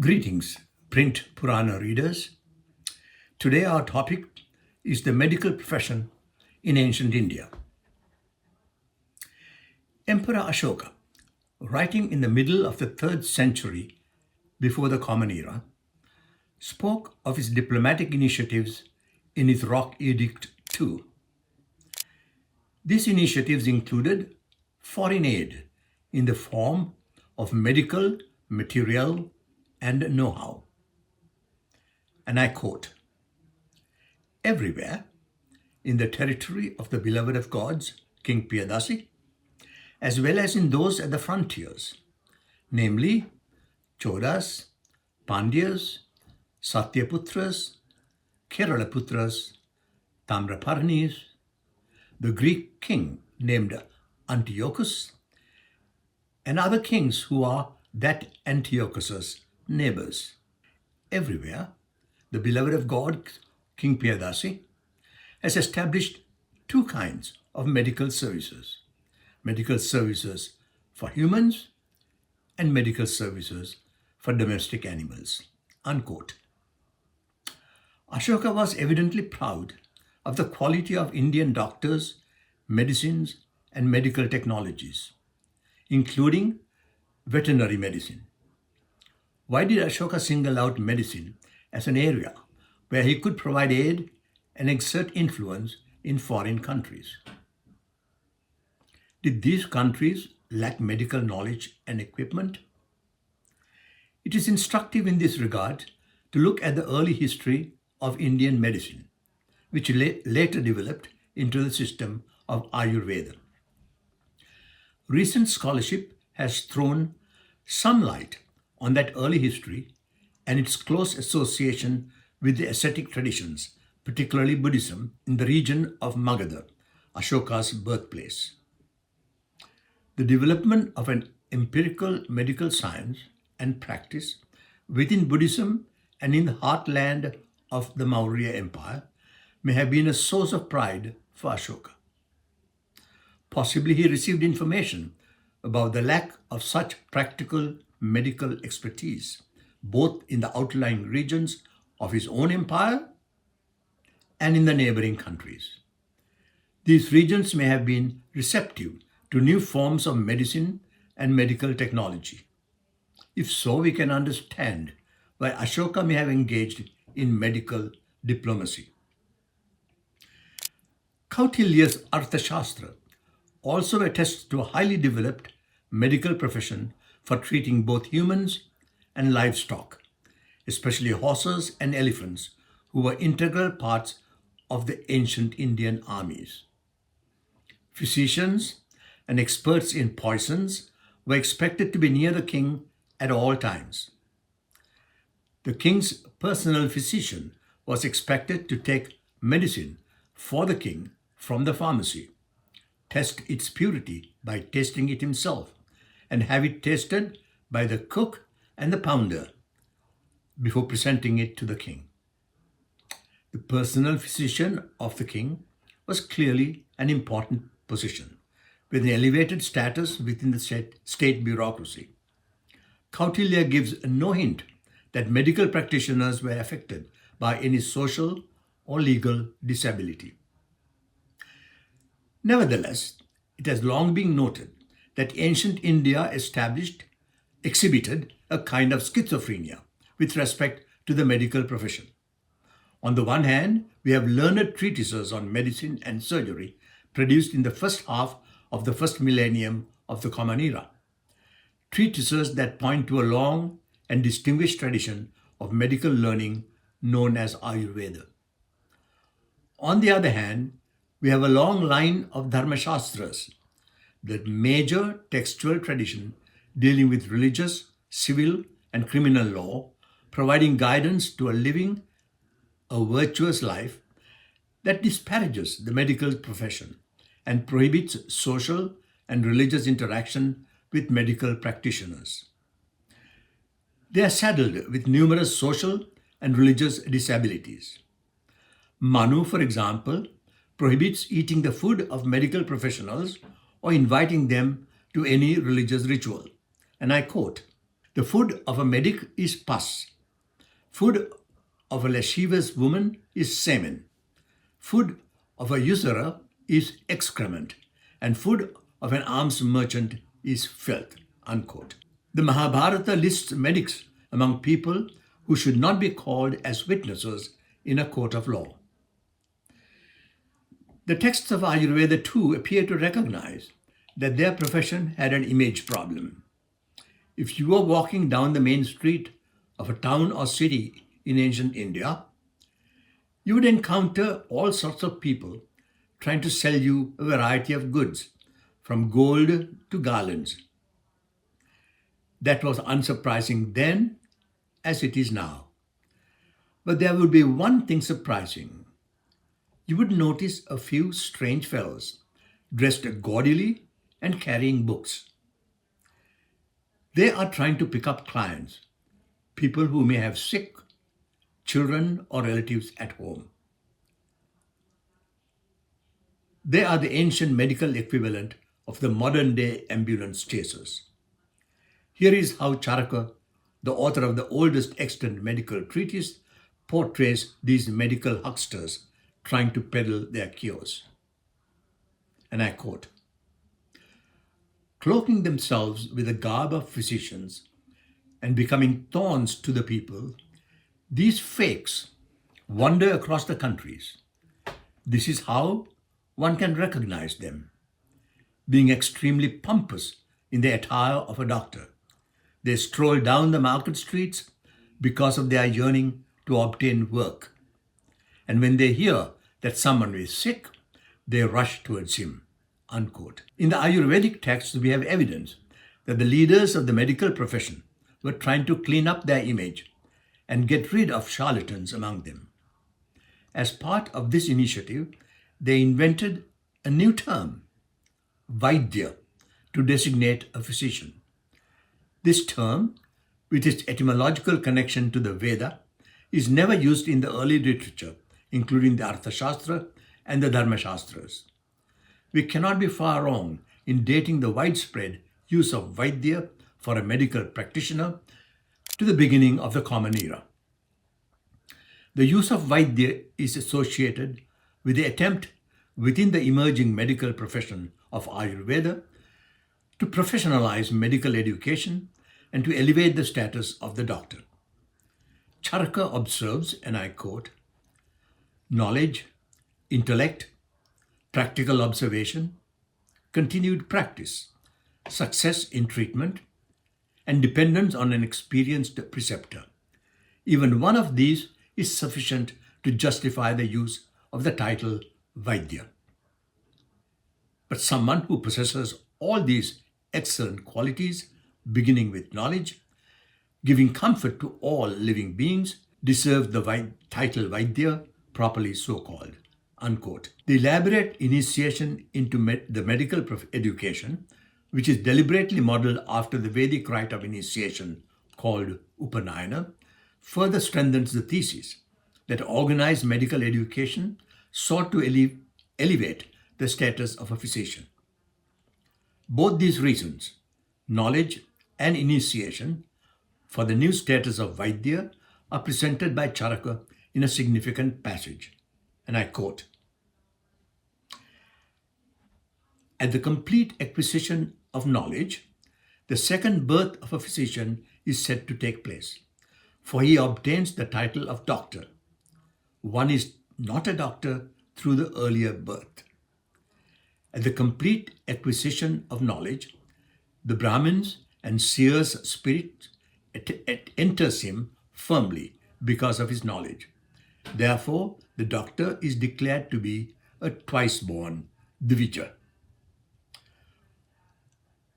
Greetings, print Purana readers. Today our topic is the medical profession in ancient India. Emperor Ashoka, writing in the middle of the 3rd century before the Common Era, spoke of his diplomatic initiatives in his Rock Edict II. These initiatives included foreign aid in the form of medical material and know-how. And I quote, "Everywhere in the territory of the beloved of gods, King Piyadasi, as well as in those at the frontiers, namely Chodas, Pandyas, Satyaputras, Keralaputras, Tamraparnis, the Greek king named Antiochus, and other kings who are that Antiochus's neighbors. Everywhere, the beloved of God, King Piyadasi, has established two kinds of medical services for humans and medical services for domestic animals." Unquote. Ashoka was evidently proud of the quality of Indian doctors, medicines, and medical technologies, including veterinary medicine. Why did Ashoka single out medicine as an area where he could provide aid and exert influence in foreign countries? Did these countries lack medical knowledge and equipment? It is instructive in this regard to look at the early history of Indian medicine, which later developed into the system of Ayurveda. Recent scholarship has thrown some light on that early history and its close association with the ascetic traditions, particularly Buddhism, in the region of Magadha, Ashoka's birthplace. The development of an empirical medical science and practice within Buddhism and in the heartland of the Maurya Empire may have been a source of pride for Ashoka. Possibly he received information about the lack of such practical medical expertise, both in the outlying regions of his own empire and in the neighboring countries. These regions may have been receptive to new forms of medicine and medical technology. If so, we can understand why Ashoka may have engaged in medical diplomacy. Kautilya's Arthashastra also attests to a highly developed medical profession for treating both humans and livestock, especially horses and elephants, who were integral parts of the ancient Indian armies. Physicians and experts in poisons were expected to be near the king at all times. The king's personal physician was expected to take medicine for the king from the pharmacy, test its purity by tasting it himself, and have it tasted by the cook and the pounder before presenting it to the king. The personal physician of the king was clearly an important position, with an elevated status within the state bureaucracy. Kautilya gives no hint that medical practitioners were affected by any social or legal disability. Nevertheless, it has long been noted that ancient India exhibited a kind of schizophrenia with respect to the medical profession. On the one hand, we have learned treatises on medicine and surgery produced in the first half of the first millennium of the Common Era, treatises that point to a long and distinguished tradition of medical learning known as Ayurveda. On the other hand, we have a long line of Dharmashastras, the major textual tradition dealing with religious, civil, and criminal law, providing guidance to living a virtuous life that disparages the medical profession and prohibits social and religious interaction with medical practitioners. They are saddled with numerous social and religious disabilities. Manu, for example, prohibits eating the food of medical professionals or inviting them to any religious ritual. And I quote, The food of a medic is pus. Food of a lascivious woman is semen. Food of a usurer is excrement. And food of an arms merchant is filth. Unquote. The Mahabharata lists medics among people who should not be called as witnesses in a court of law. The texts of Ayurveda too appear to recognize that their profession had an image problem. If you were walking down the main street of a town or city in ancient India, you would encounter all sorts of people trying to sell you a variety of goods, from gold to garlands. That was unsurprising then as it is now. But there would be one thing surprising. You would notice a few strange fellows dressed gaudily and carrying books. They are trying to pick up clients, people who may have sick children or relatives at home. They are the ancient medical equivalent of the modern day ambulance chasers. Here is how Charaka, the author of the oldest extant medical treatise, portrays these medical hucksters trying to peddle their cures. And I quote, "Cloaking themselves with the garb of physicians and becoming thorns to the people, these fakes wander across the countries. This is how one can recognize them. Being extremely pompous in the attire of a doctor, they stroll down the market streets because of their yearning to obtain work. And when they hear that someone is sick, they rush towards him." Unquote. In the Ayurvedic texts, we have evidence that the leaders of the medical profession were trying to clean up their image and get rid of charlatans among them. As part of this initiative, they invented a new term, Vaidya, to designate a physician. This term, with its etymological connection to the Veda, is never used in the early literature, including the Arthashastra and the Dharmashastras. We cannot be far wrong in dating the widespread use of Vaidya for a medical practitioner to the beginning of the Common Era. The use of Vaidya is associated with the attempt within the emerging medical profession of Ayurveda to professionalize medical education and to elevate the status of the doctor. Charaka observes, and I quote, "Knowledge, intellect, practical observation, continued practice, success in treatment, and dependence on an experienced preceptor. Even one of these is sufficient to justify the use of the title Vaidya. But someone who possesses all these excellent qualities, beginning with knowledge, giving comfort to all living beings, deserves the title Vaidya, properly so called." Unquote. The elaborate initiation into the medical education, which is deliberately modeled after the Vedic rite of initiation called Upanayana, further strengthens the thesis that organized medical education sought to elevate the status of a physician. Both these reasons, knowledge and initiation, for the new status of Vaidya are presented by Charaka in a significant passage. And I quote, "At the complete acquisition of knowledge, the second birth of a physician is said to take place, for he obtains the title of doctor. One is not a doctor through the earlier birth. At the complete acquisition of knowledge, the Brahmin's and seer's spirit enters him firmly because of his knowledge. Therefore, the doctor is declared to be a twice-born Dvija."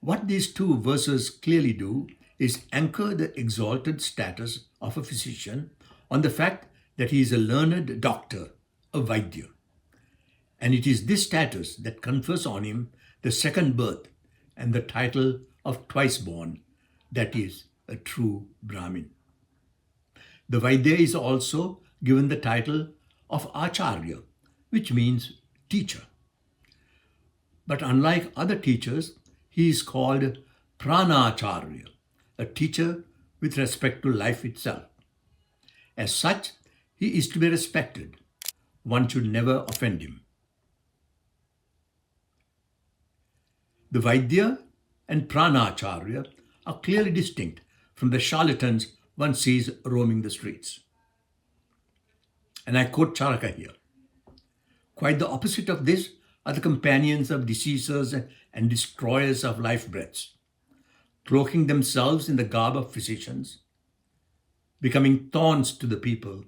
What these two verses clearly do is anchor the exalted status of a physician on the fact that he is a learned doctor, a Vaidya. And it is this status that confers on him the second birth and the title of twice-born, that is, a true Brahmin. The Vaidya is also given the title of Acharya, which means teacher. But unlike other teachers, he is called Pranacharya, a teacher with respect to life itself. As such, he is to be respected. One should never offend him. The Vaidya and Pranacharya are clearly distinct from the charlatans one sees roaming the streets. And I quote Charaka here. Quite the opposite of this are the companions of deceasers and destroyers of life breaths, cloaking themselves in the garb of physicians, becoming thorns to the people.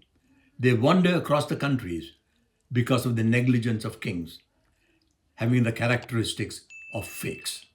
They wander across the countries because of the negligence of kings, having the characteristics of fakes.